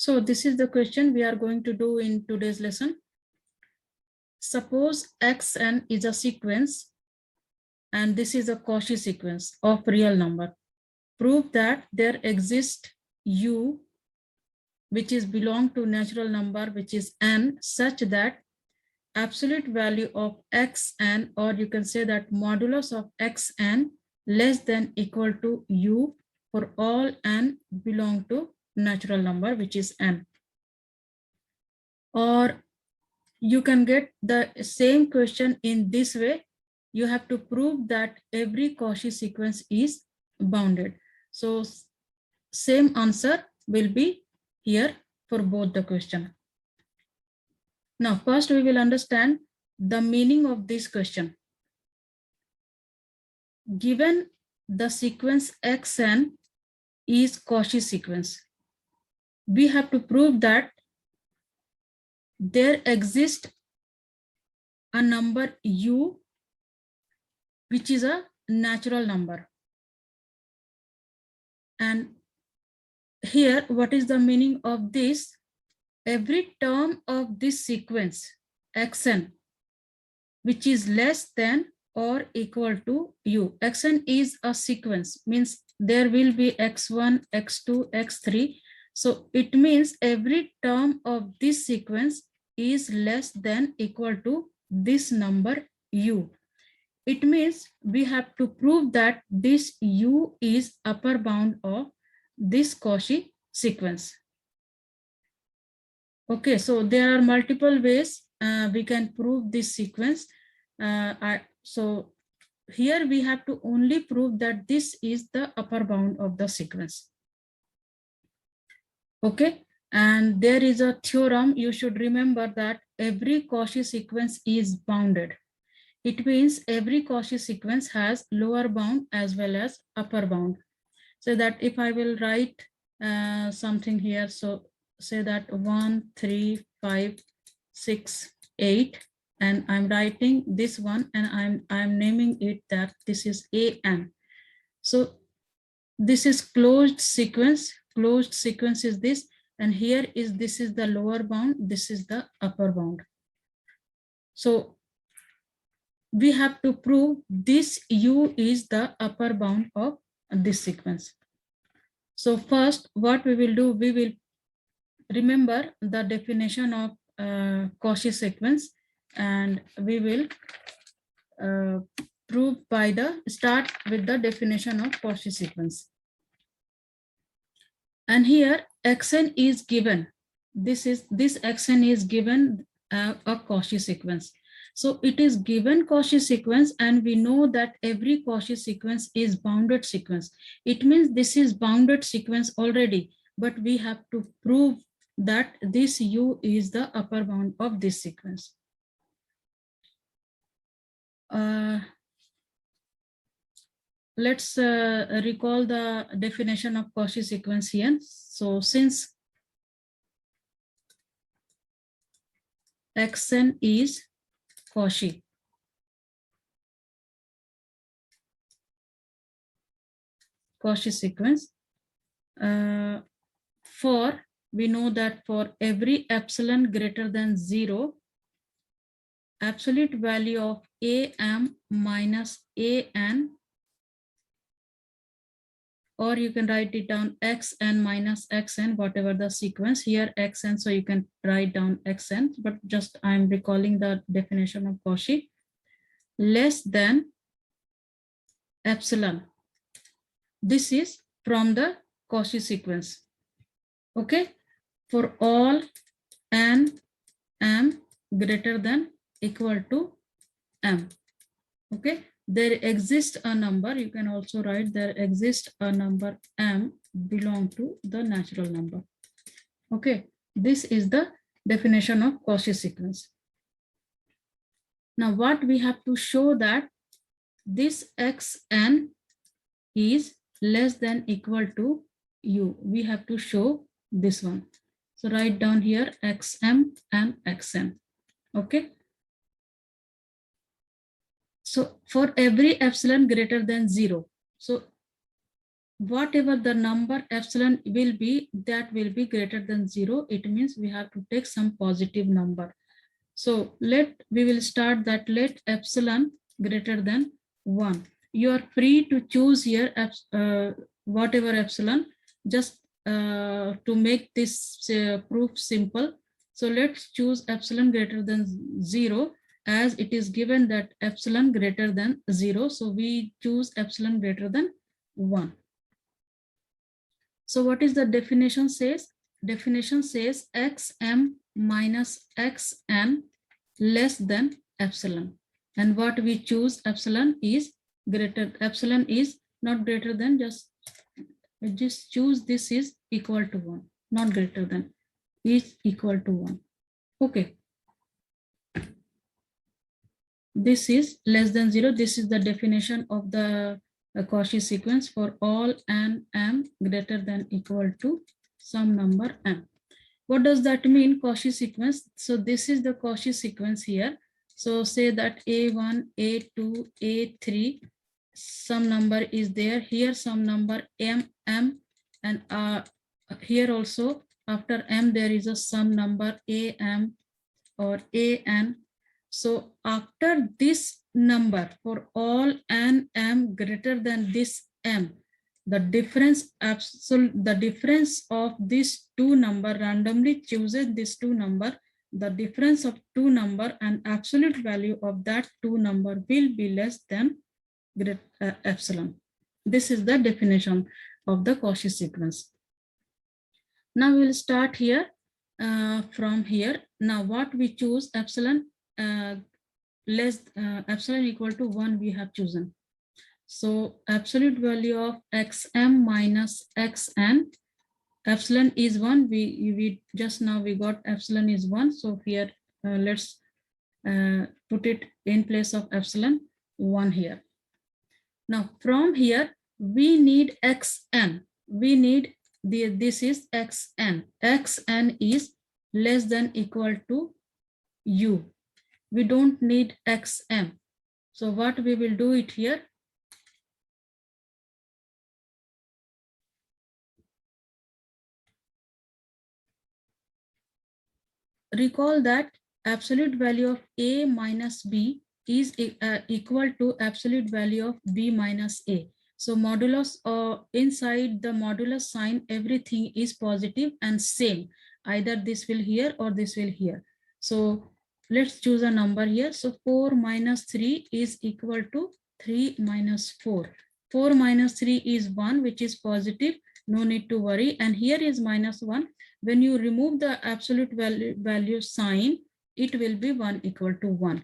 So this is the question we are going to do in today's lesson. Suppose xn is a sequence and this is a Cauchy sequence of real number. Prove that there exists u which is belong to natural number which is n such that absolute value of xn, or you can say that modulus of xn less than equal to u for all n belong to natural number which is n. Or you can get the same question in this way. You have to prove that every Cauchy sequence is bounded. So same answer will be here for both the question. Now, first we will understand the meaning of this question. Given the sequence xn is Cauchy sequence, we have to prove that there exists a number u which is a natural number. And here, what is the meaning of this? Every term of this sequence xn which is less than or equal to u. Xn is a sequence, means there will be x1, x2, x3. So it means every term of this sequence is less than equal to this number u. It means we have to prove that this u is upper bound of this Cauchy sequence. Okay, so there are multiple ways we can prove this sequence. So here we have to only prove that this is the upper bound of the sequence. Okay, and there is a theorem. You should remember that every Cauchy sequence is bounded. It means every Cauchy sequence has lower bound as well as upper bound. So that if I will write something here, so say that 1, 3, 5, 6, 8, and I'm writing this one and I'm naming it that this is an. So this is closed sequence. Closed sequence is this, and here is this is the lower bound, this is the upper bound. So we have to prove this u is the upper bound of this sequence. So first, what we will do, we will remember the definition of Cauchy sequence, and we will prove by the start with the definition of Cauchy sequence. And here xn is given. This xn is given a Cauchy sequence. So it is given Cauchy sequence, and we know that every Cauchy sequence is bounded sequence. It means this is bounded sequence already, but we have to prove that this u is the upper bound of this sequence. Let's recall the definition of Cauchy sequence here. So since xn is Cauchy, sequence, we know that for every epsilon greater than 0, absolute value of am minus an, or you can write it down xn minus xn, whatever the sequence here xn, so you can write down xn, but just I'm recalling the definition of Cauchy, less than epsilon. This is from the Cauchy sequence. Okay, for all n m greater than equal to m. Okay, there exists a number, you can also write there exists a number m belong to the natural number. Okay, this is the definition of Cauchy sequence. Now what we have to show that this xn is less than equal to u. We have to show this one. So write down here xm and xn. Okay. So for every epsilon greater than 0, so whatever the number epsilon will be, that will be greater than 0. It means we have to take some positive number. So we will start that let epsilon greater than 1. You are free to choose here whatever epsilon, just to make this proof simple. So let's choose epsilon greater than 0, as it is given that epsilon greater than 0. So we choose epsilon greater than 1. So what is the definition says? Definition says xm minus xn less than epsilon. And what we choose, epsilon is not greater than, just choose this is equal to 1, not greater than, is equal to 1. Okay. This is less than 0. This is the definition of the Cauchy sequence for all n m greater than equal to some number m. What does that mean, Cauchy sequence? So this is the Cauchy sequence here. So say that a1, a2, a3, some number is there. Here some number m, and here also after m there is a some number am or an. So after this number, for all n m greater than this m, the difference of these two number, randomly chooses these two number, the difference of two number and absolute value of that two number will be less than epsilon. This is the definition of the Cauchy sequence. Now we'll start here from here. Now what we choose, epsilon epsilon equal to 1 we have chosen. So absolute value of xm minus xn, epsilon is 1. We just now we got epsilon is 1. So here let's put it in place of epsilon 1 here. Now from here we need xn. We need this is xn. Xn is less than equal to u. We don't need xm. So what we will do it here, recall that absolute value of a minus b is equal to absolute value of b minus a. So modulus inside the modulus sign, everything is positive and same. Either this will here or this will here. So let's choose a number here. So 4 minus 3 is equal to 3 minus 4. 4 minus 3 is 1, which is positive. No need to worry. And here is minus 1. When you remove the absolute value sign, it will be 1 equal to 1.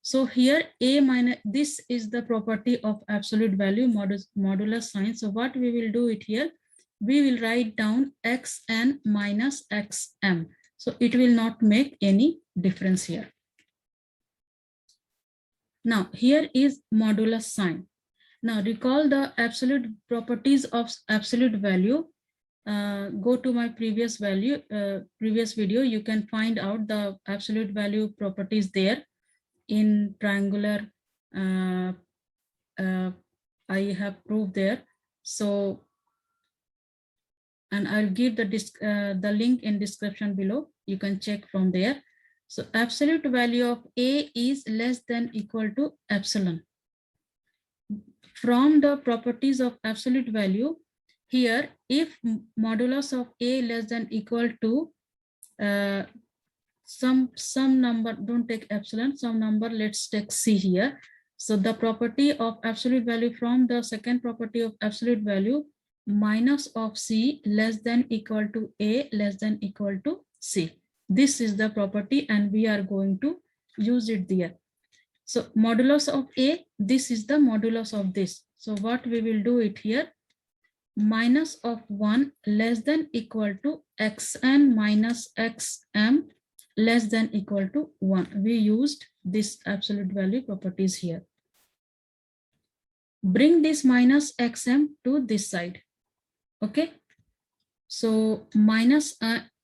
So here a minus, this is the property of absolute value modulus sign. So what we will do it here, we will write down xn minus xm. So it will not make any difference here. Now here is modulus sign. Now recall the absolute properties of absolute value. Go to my previous video. You can find out the absolute value properties there in triangular. I have proved there. So, and I'll give the link in description below. You can check from there. So absolute value of a is less than equal to epsilon. From the properties of absolute value, here, if modulus of a less than equal to some number, don't take epsilon, some number, let's take c here. So the property of absolute value from the second property of absolute value, minus of c less than equal to a less than equal to c. This is the property and we are going to use it there. So modulus of a, this is the modulus of this. So what we will do it here, minus of 1 less than equal to xn minus xm less than equal to 1. We used this absolute value properties here. Bring this minus xm to this side. Okay. So minus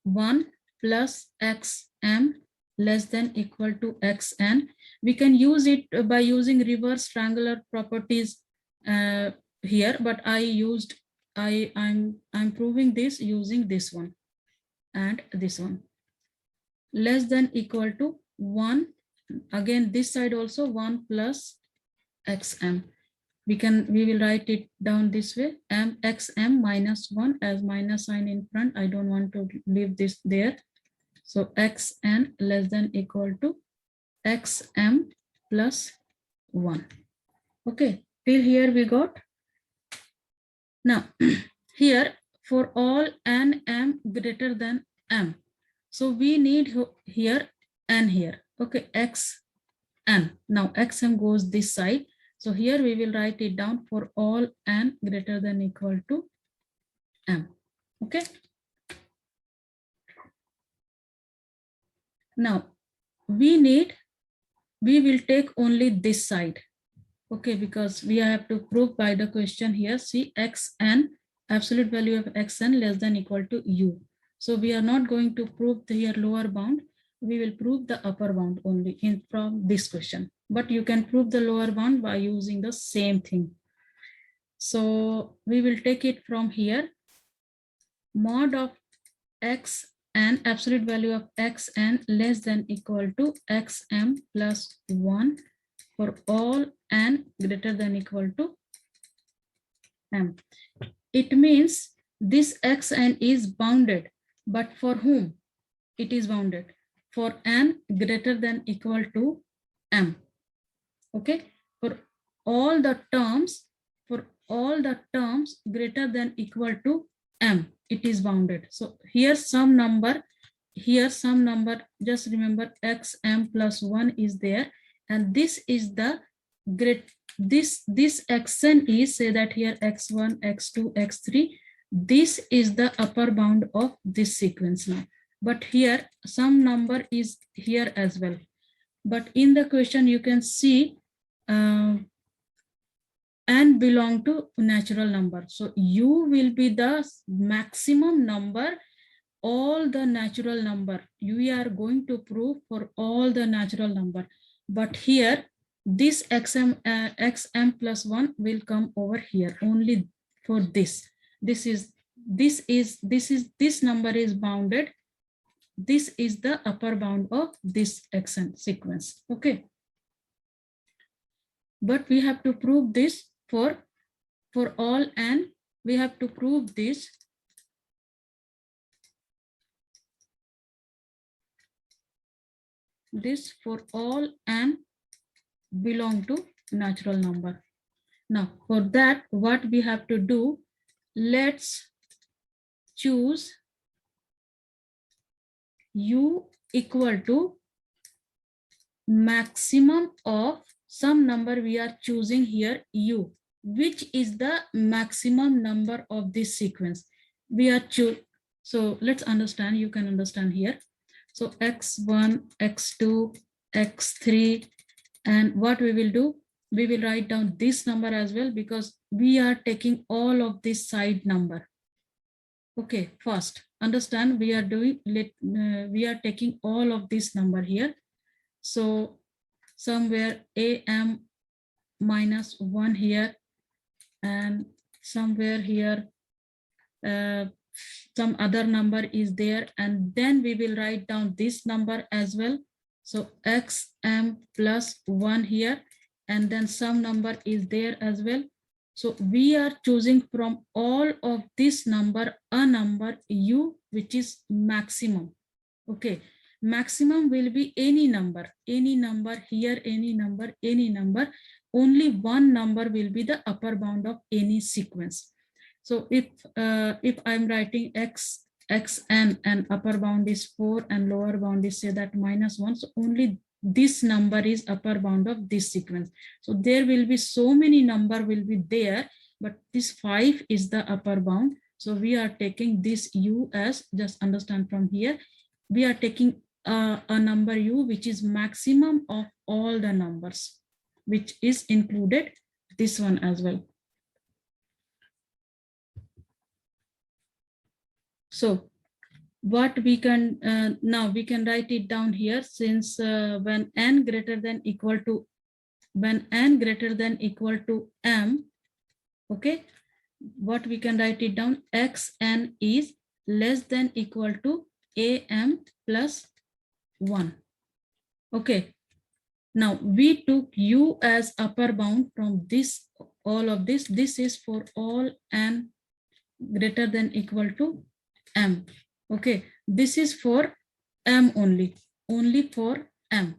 1 plus xm less than equal to xn. We can use it by using reverse triangular properties here, but I used I'm proving this using this one and this one. Less than equal to 1. Again, this side also 1 plus xm. We will write it down this way, m xm minus 1 as minus sign in front. I don't want to leave this there. So xn less than equal to xm plus 1. Okay, till here we got. Now here for all n m greater than m. So we need here n here. Okay, x n. Now xm goes this side. So here we will write it down for all n greater than equal to m. Okay. Now we will take only this side. Okay, because we have to prove by the question here, see xn, absolute value of xn less than equal to u. So we are not going to prove the lower bound. We will prove the upper bound only from this question. But you can prove the lower bound by using the same thing. So we will take it from here. Mod of xn, absolute value of xn less than equal to xm plus 1 for all n greater than equal to m. It means this xn is bounded, but for whom it is bounded? For n greater than equal to m. Okay, for all the terms greater than equal to m, it is bounded. So here some number, just remember xm plus 1 is there, and this is the this xn is, say that here x1, x2, x3, this is the upper bound of this sequence now. But here some number is here as well. But in the question you can see n belong to natural number. So u will be the maximum number, all the natural number. We are going to prove for all the natural number. But here this xm plus 1 will come over here only for this. This number is bounded. This is the upper bound of this xn sequence. Okay. But we have to prove this for all n. We have to prove this. This for all n belong to natural number. Now for that, what we have to do, let's choose u equal to maximum of some number. We are choosing here u, which is the maximum number of this sequence. We are so let's understand, you can understand here. So x1, x2, x3, and what we will do, we will write down this number as well, because we are taking all of this side number. Okay, first understand, we are doing, we are taking all of this number here. So somewhere am minus 1 here, and somewhere here some other number is there, and then we will write down this number as well. So xm plus 1 here, and then some number is there as well. So we are choosing from all of this number a number u, which is maximum. Okay, maximum will be any number here, any number, only one number will be the upper bound of any sequence. So if I'm writing xn and upper bound is 4 and lower bound is, say that minus 1, so only this number is upper bound of this sequence. So there will be so many number will be there, but this 5 is the upper bound. So we are taking this u as, just understand from here, we are taking a number u which is maximum of all the numbers, which is included this one as well. So what we can now we can write it down here, since when n greater than equal to m, okay, what we can write it down, xn is less than equal to am plus 1. Okay. Now we took u as upper bound from this, all of this. This is for all n greater than equal to m. Okay. This is for m only for m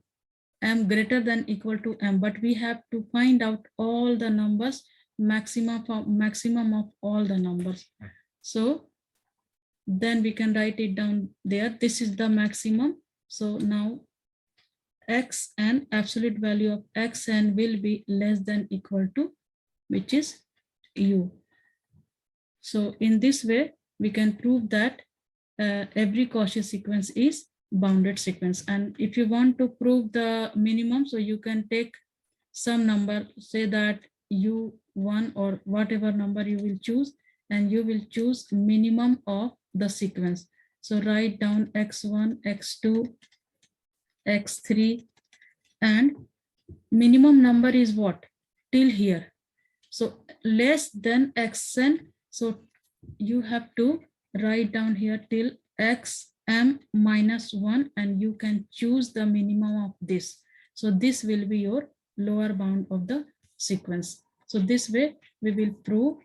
greater than equal to m, but we have to find out all the numbers, maximum of all the numbers. So then we can write it down there. This is the maximum. So now xn, absolute value of xn will be less than equal to, which is u. So in this way, we can prove that every Cauchy sequence is bounded sequence. And if you want to prove the minimum, so you can take some number, say that u1 or whatever number you will choose, and you will choose minimum of the sequence. So write down x1, x2, x3, and minimum number is what? Till here. So less than xn. So you have to write down here till xm minus 1, and you can choose the minimum of this. So this will be your lower bound of the sequence. So this way we will prove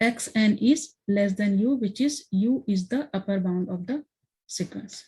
xn is less than u, which is u is the upper bound of the sequence.